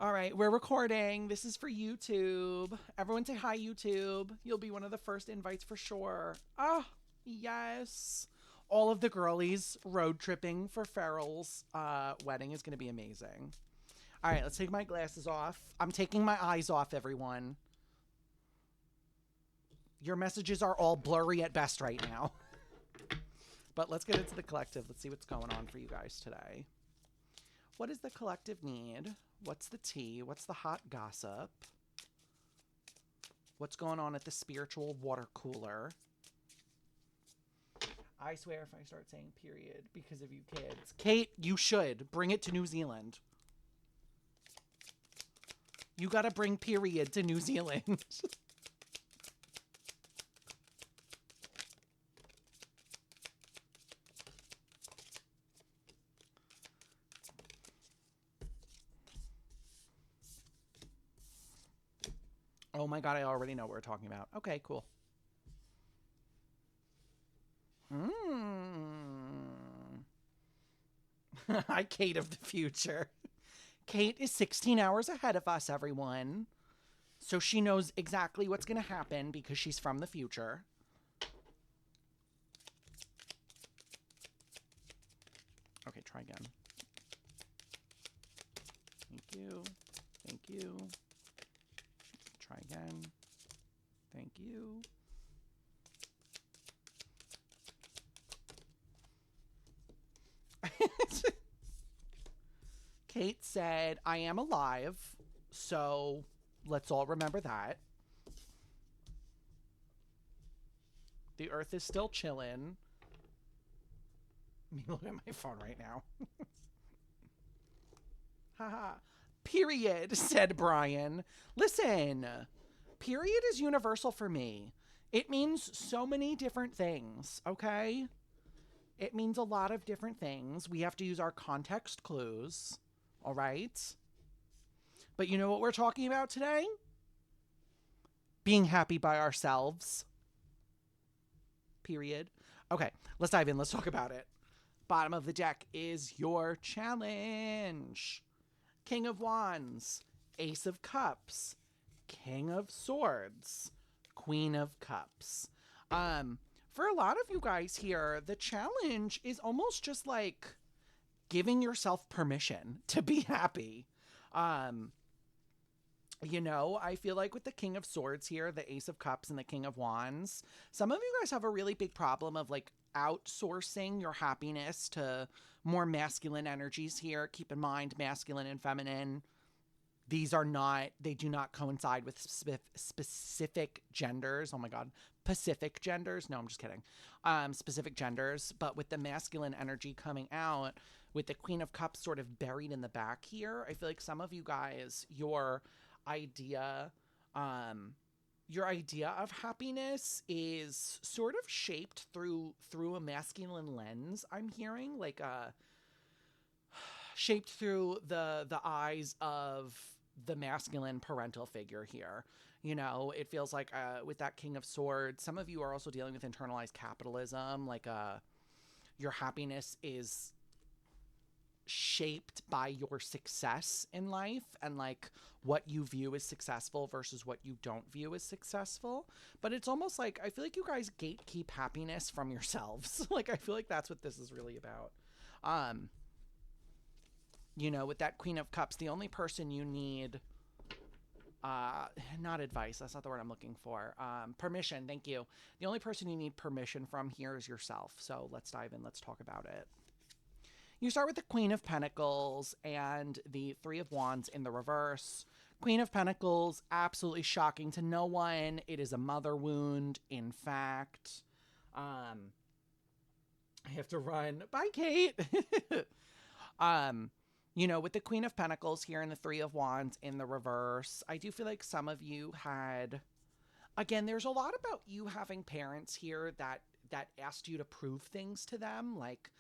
All right, we're recording. This is for YouTube. Everyone say hi, YouTube. You'll be one of the first invites for sure. Ah, yes. All of the girlies road tripping for Farrell's wedding is going to be amazing. All right, let's take my glasses off. I'm taking my eyes off, everyone. Your messages are all blurry at best right now. But let's get into the collective. Let's see what's going on for you guys today. What does the collective need? What's the tea? What's the hot gossip? What's going on at the spiritual water cooler? I swear if I start saying period because of you kids. Kate, you should. Bring it to New Zealand. You gotta bring period to New Zealand. Oh my god, I already know what we're talking about. Okay, cool. Hi, Kate of the future. Kate is 16 hours ahead of us, everyone. So she knows exactly what's going to happen because she's from the future. Okay, try again. Thank you. Thank you. Try again. Thank you. Kate said, I am alive, so let's all remember that. The earth is still chilling. Me look at my phone right now. Haha. Period, said Brian. Listen, period is universal for me. It means so many different things, okay? It means a lot of different things. We have to use our context clues, all right? But you know what we're talking about today? Being happy by ourselves. Period. Okay, let's dive in. Let's talk about it. Bottom of the deck is your challenge. King of Wands, Ace of Cups, King of Swords, Queen of Cups. For a lot of you guys here, the challenge is almost just like giving yourself permission to be happy. Um, I feel like with the King of Swords here, the Ace of Cups and the King of Wands, some of you guys have a really big problem of like outsourcing your happiness to more masculine energies here. Keep in mind, masculine and feminine, they do not coincide with specific genders. Oh my God. Pacific genders. No, I'm just kidding. Specific genders. But with the masculine energy coming out, with the Queen of Cups sort of buried in the back here, I feel like some of you guys, idea, um, your idea of happiness is sort of shaped through a masculine lens. I'm hearing like shaped through the eyes of the masculine parental figure here. It feels like with that King of Swords, some of you are also dealing with internalized capitalism. Like your happiness is shaped by your success in life and like what you view as successful versus what you don't view as successful. But it's almost like I feel like you guys gatekeep happiness from yourselves. Like I feel like that's what this is really about. Um, with that Queen of Cups, the only person you need, not advice, that's not the word I'm looking for. Permission, thank you. The only person you need permission from here is yourself. So let's dive in, let's talk about it. You start with the Queen of Pentacles and the Three of Wands in the reverse. Queen of Pentacles, absolutely shocking to no one. It is a mother wound, in fact. I have to run. Bye, Kate. With the Queen of Pentacles here and the Three of Wands in the reverse, I do feel like some of you had, again, there's a lot about you having parents here that asked you to prove things to them, like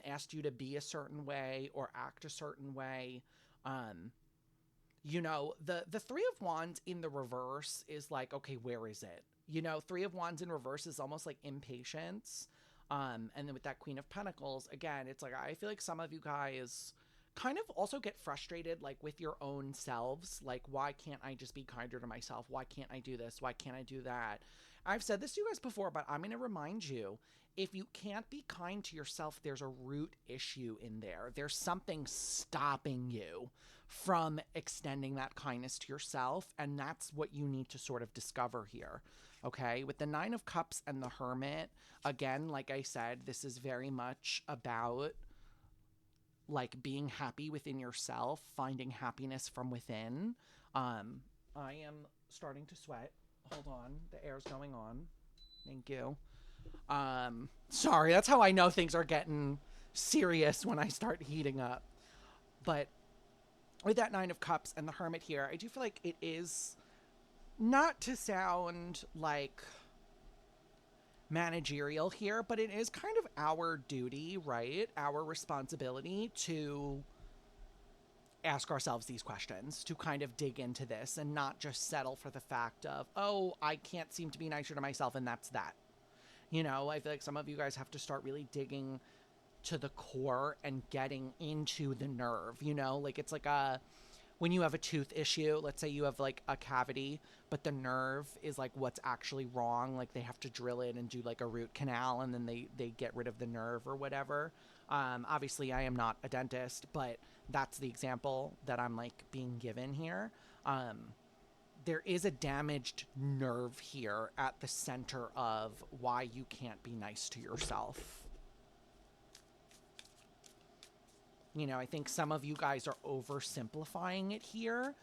asked you to be a certain way or act a certain way. The Three of Wands in the reverse is like, okay, where is it? Three of Wands in reverse is almost like impatience. And then with that Queen of Pentacles, again, it's like, I feel like some of you guys kind of also get frustrated like with your own selves. Like, why can't I just be kinder to myself? Why can't I do this? Why can't I do that? I've said this to you guys before, but I'm going to remind you, if you can't be kind to yourself, there's a root issue in there. There's something stopping you from extending that kindness to yourself. And that's what you need to sort of discover here. Okay. With the Nine of Cups and the Hermit, again, like I said, this is very much about like being happy within yourself, finding happiness from within. I am starting to sweat. Hold on. The air's going on. Thank you. Sorry, that's how I know things are getting serious when I start heating up. But with that Nine of Cups and the Hermit here, I do feel like it is, not to sound like managerial here, but it is kind of our duty, right? Our responsibility to ask ourselves these questions, to kind of dig into this and not just settle for the fact of, oh, I can't seem to be nicer to myself and that's that. You know, I feel like some of you guys have to start really digging to the core and getting into the nerve, you know? Like, it's like when you have a tooth issue, let's say you have like a cavity, but the nerve is like what's actually wrong. Like, they have to drill it and do like a root canal, and then they get rid of the nerve or whatever. Obviously, I am not a dentist, but that's the example that I'm like being given here. There is a damaged nerve here at the center of why you can't be nice to yourself. You know, I think some of you guys are oversimplifying it here.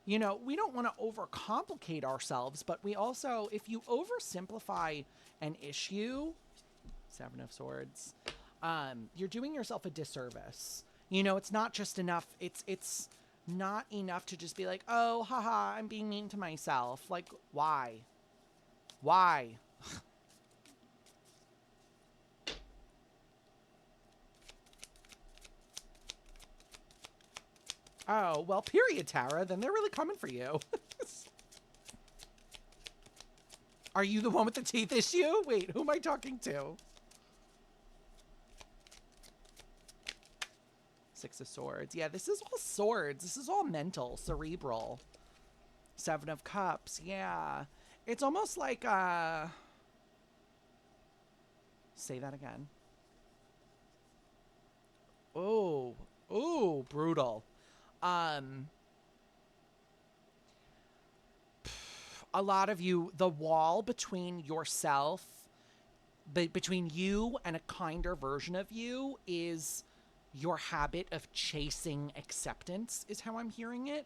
You know, we don't want to overcomplicate ourselves, but we also, if you oversimplify an issue, Seven of Swords, you're doing yourself a disservice. You know, it's not just enough. It's not enough to just be like, oh, haha, I'm being mean to myself. Like, why? Why? Oh, well, period, Tara. Then they're really coming for you. Are you the one with the teeth issue? Wait, who am I talking to? Six of Swords. Yeah, this is all swords. This is all mental, cerebral. Seven of Cups. Yeah. It's almost like, say that again. Oh. Ooh, brutal. A lot of you, the wall between yourself, between you and a kinder version of you is your habit of chasing acceptance, is how I'm hearing it.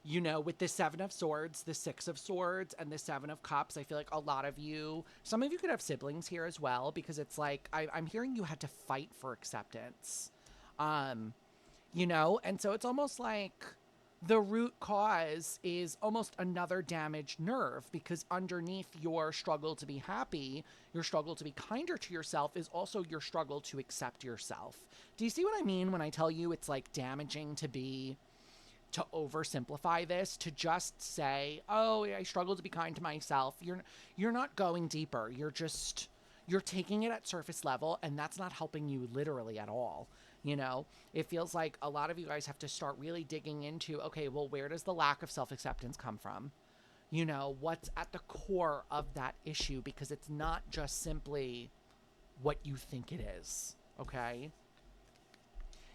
You know, with the Seven of Swords, the Six of Swords, and the Seven of Cups, I feel like a lot of you, some of you could have siblings here as well, because it's like, I'm hearing you had to fight for acceptance. You know, and so it's almost like the root cause is almost another damaged nerve, because underneath your struggle to be happy, your struggle to be kinder to yourself is also your struggle to accept yourself. Do you see what I mean when I tell you it's like damaging to oversimplify this, to just say, oh, I struggle to be kind to myself? You're not going deeper. You're taking it at surface level, and that's not helping you literally at all. You know, it feels like a lot of you guys have to start really digging into, okay, well, where does the lack of self-acceptance come from? You know, what's at the core of that issue? Because it's not just simply what you think it is, okay?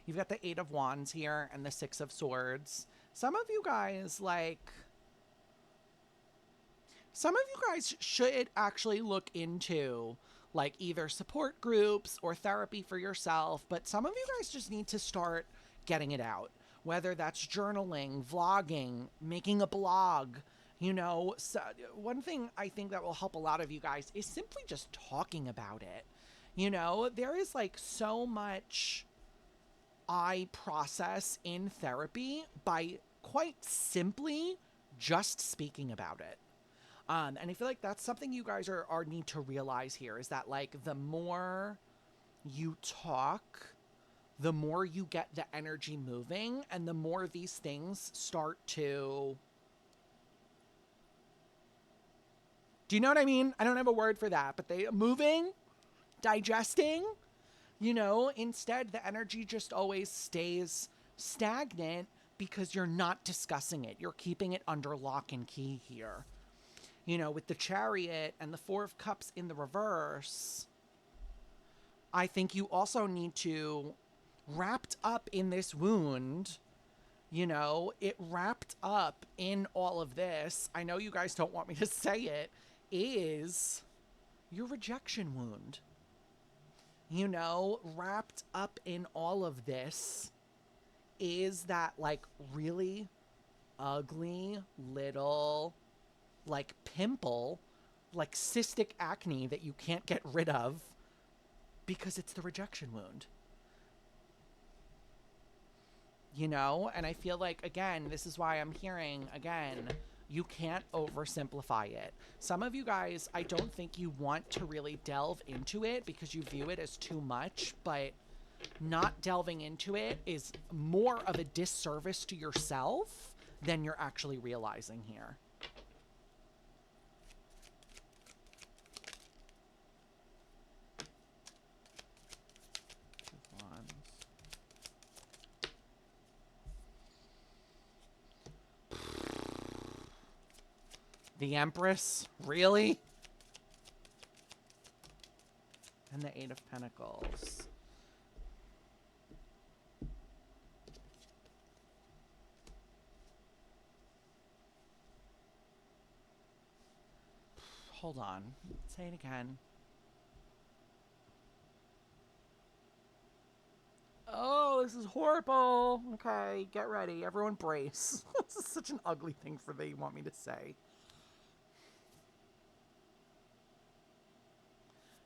You've got the Eight of Wands here and the Six of Swords. Some of you guys should actually look into like either support groups or therapy for yourself, but some of you guys just need to start getting it out, whether that's journaling, vlogging, making a blog. You know, so one thing I think that will help a lot of you guys is simply just talking about it. You know, there is like so much I process in therapy by quite simply just speaking about it. And I feel like that's something you guys are need to realize here, is that like the more you talk, the more you get the energy moving, and the more these things start to, do you know what I mean? I don't have a word for that, but they moving, digesting. You know, instead, the energy just always stays stagnant because you're not discussing it. You're keeping it under lock and key here. You know, with the Chariot and the Four of Cups in the reverse, I think you also need to, wrapped up in this wound, you know, it wrapped up in all of this, I know you guys don't want me to say it, is your rejection wound. You know, wrapped up in all of this is that, like, really ugly little, like, pimple, like cystic acne that you can't get rid of because it's the rejection wound. You know, and I feel like, again, this is why I'm hearing, again, you can't oversimplify it. Some of you guys, I don't think you want to really delve into it because you view it as too much, but not delving into it is more of a disservice to yourself than you're actually realizing here. The Empress? Really? And the Eight of Pentacles. Hold on. Say it again. Oh, this is horrible. Okay, get ready. Everyone brace. This is such an ugly thing for they want me to say.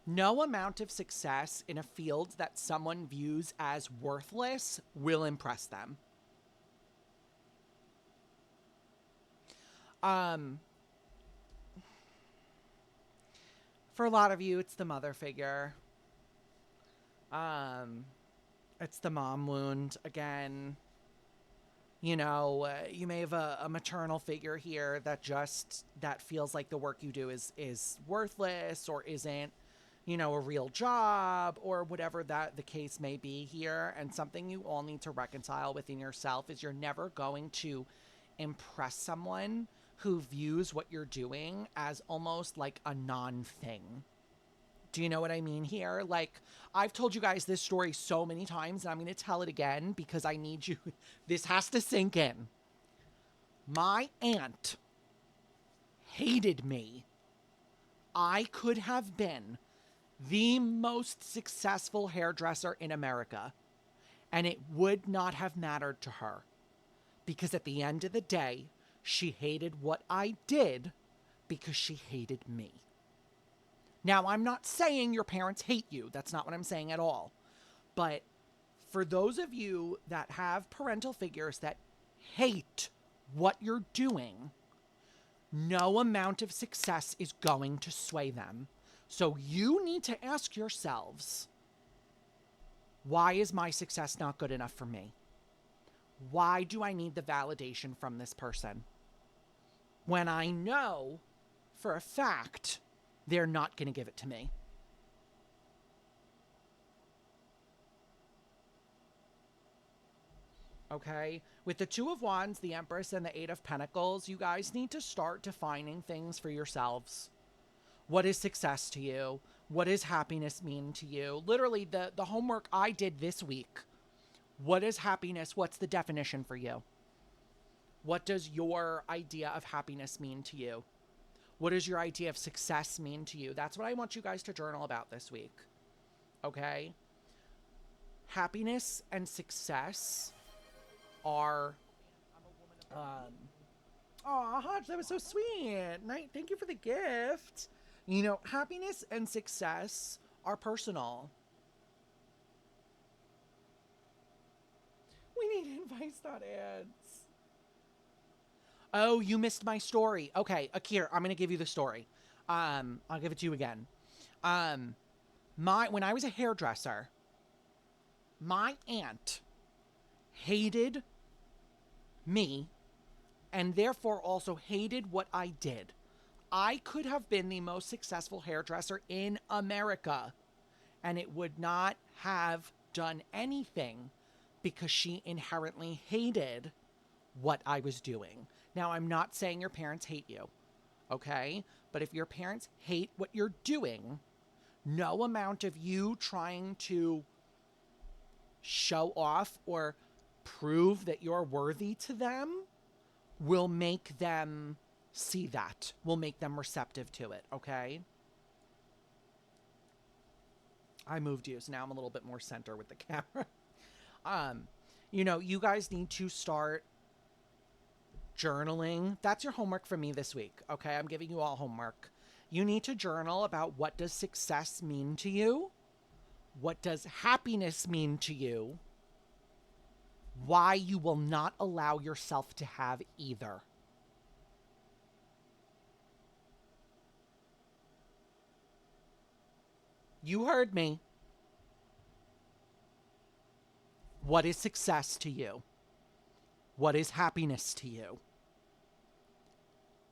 No amount of success in a field that someone views as worthless will impress them. For a lot of you, it's the mother figure. It's the mom wound again. You know, you may have a maternal figure here that feels like the work you do is worthless or isn't, you know, a real job or whatever that the case may be here. And something you all need to reconcile within yourself is you're never going to impress someone who views what you're doing as almost like a non-thing. Do you know what I mean here? Like, I've told you guys this story so many times, and I'm going to tell it again because I need you. This has to sink in. My aunt hated me. I could have been the most successful hairdresser in America, and it would not have mattered to her because at the end of the day, she hated what I did because she hated me. Now, I'm not saying your parents hate you. That's not what I'm saying at all. But for those of you that have parental figures that hate what you're doing, no amount of success is going to sway them. So you need to ask yourselves, why is my success not good enough for me? Why do I need the validation from this person? When I know for a fact they're not going to give it to me. Okay? With the Two of Wands, the Empress, and the Eight of Pentacles, you guys need to start defining things for yourselves. What is success to you? What does happiness mean to you? Literally, the homework I did this week. What is happiness? What's the definition for you? What does your idea of happiness mean to you? What does your idea of success mean to you? That's what I want you guys to journal about this week. Okay? Happiness and success are... Aw, Hodge, that was so sweet. Thank you for the gift. You know, happiness and success are personal. We need advice.ads. Oh, you missed my story. Okay, Akir, I'm going to give you the story. I'll give it to you again. When I was a hairdresser, my aunt hated me and therefore also hated what I did. I could have been the most successful hairdresser in America, and it would not have done anything because she inherently hated what I was doing. Now, I'm not saying your parents hate you, okay? But if your parents hate what you're doing, no amount of you trying to show off or prove that you're worthy to them will make them see that, will make them receptive to it, okay? I moved you, so now I'm a little bit more center with the camera. You know, you guys need to start journaling. That's your homework for me this week, okay? I'm giving you all homework. You need to journal about what does success mean to you? What does happiness mean to you? Why you will not allow yourself to have either. You heard me. What is success to you? What is happiness to you?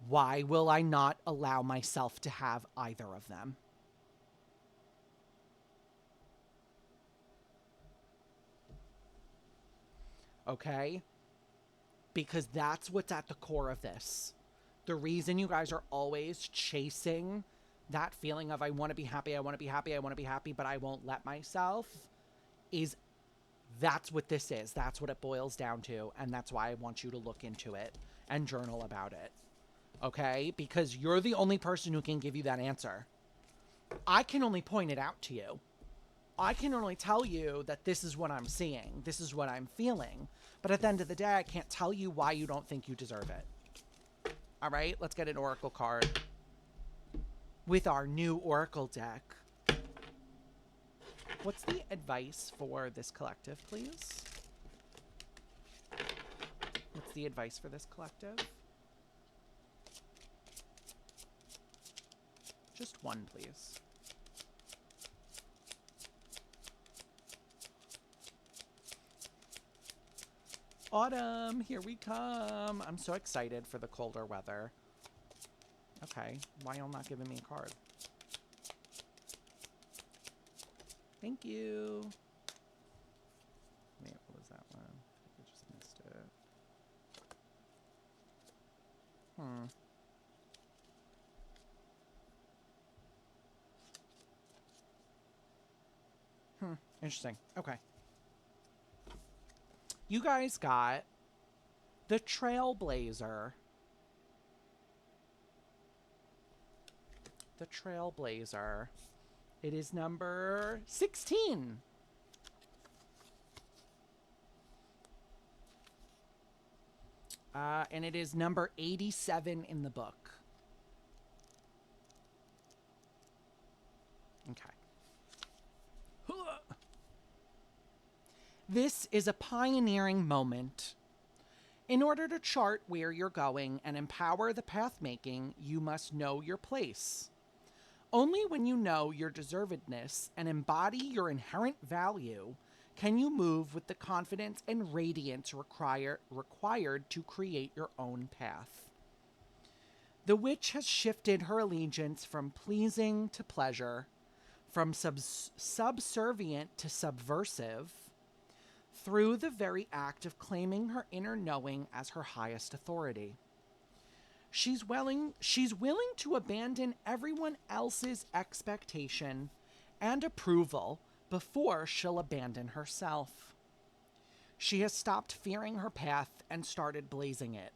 Why will I not allow myself to have either of them? Okay? Because that's what's at the core of this. The reason you guys are always chasing that feeling of I want to be happy, I want to be happy, I want to be happy, but I won't let myself is that's what this is. That's what it boils down to. And that's why I want you to look into it and journal about it. Okay? Because you're the only person who can give you that answer. I can only point it out to you. I can only tell you that this is what I'm seeing. This is what I'm feeling. But at the end of the day, I can't tell you why you don't think you deserve it. All right? Let's get an oracle card with our new oracle deck. What's the advice for this collective, please? What's the advice for this collective? Just one, please. Autumn, here we come. I'm so excited for the colder weather. Okay, why y'all not giving me a card? Thank you. Wait, what was that one? I just missed it. Interesting. Okay. You guys got the Trailblazer. The Trailblazer. It is number 16. And it is number 87 in the book. Okay. This is a pioneering moment. In order to chart where you're going and empower the path making, you must know your place. Only when you know your deservedness and embody your inherent value can you move with the confidence and radiance required to create your own path. The witch has shifted her allegiance from pleasing to pleasure, from subservient to subversive, through the very act of claiming her inner knowing as her highest authority. She's willing to abandon everyone else's expectation and approval before she'll abandon herself. She has stopped fearing her path and started blazing it,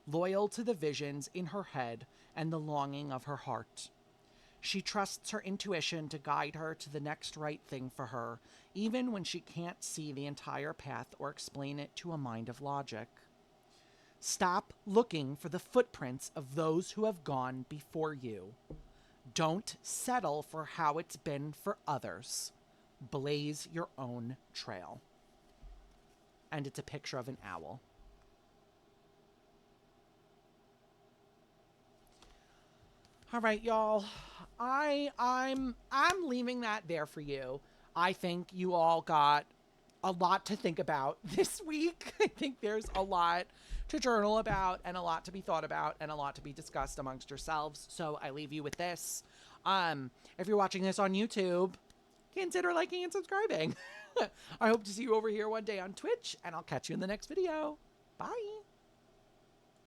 loyal to the visions in her head and the longing of her heart. She trusts her intuition to guide her to the next right thing for her, even when she can't see the entire path or explain it to a mind of logic. Stop looking for the footprints of those who have gone before you. Don't settle for how it's been for others. Blaze your own trail. And it's a picture of an owl. All right, y'all. I'm leaving that there for you. I think you all got a lot to think about this week. I think there's a lot to journal about and a lot to be thought about and a lot to be discussed amongst yourselves. So I leave you with this. If you're watching this on YouTube, consider liking and subscribing. I hope to see you over here one day on Twitch, and I'll catch you in the next video. Bye.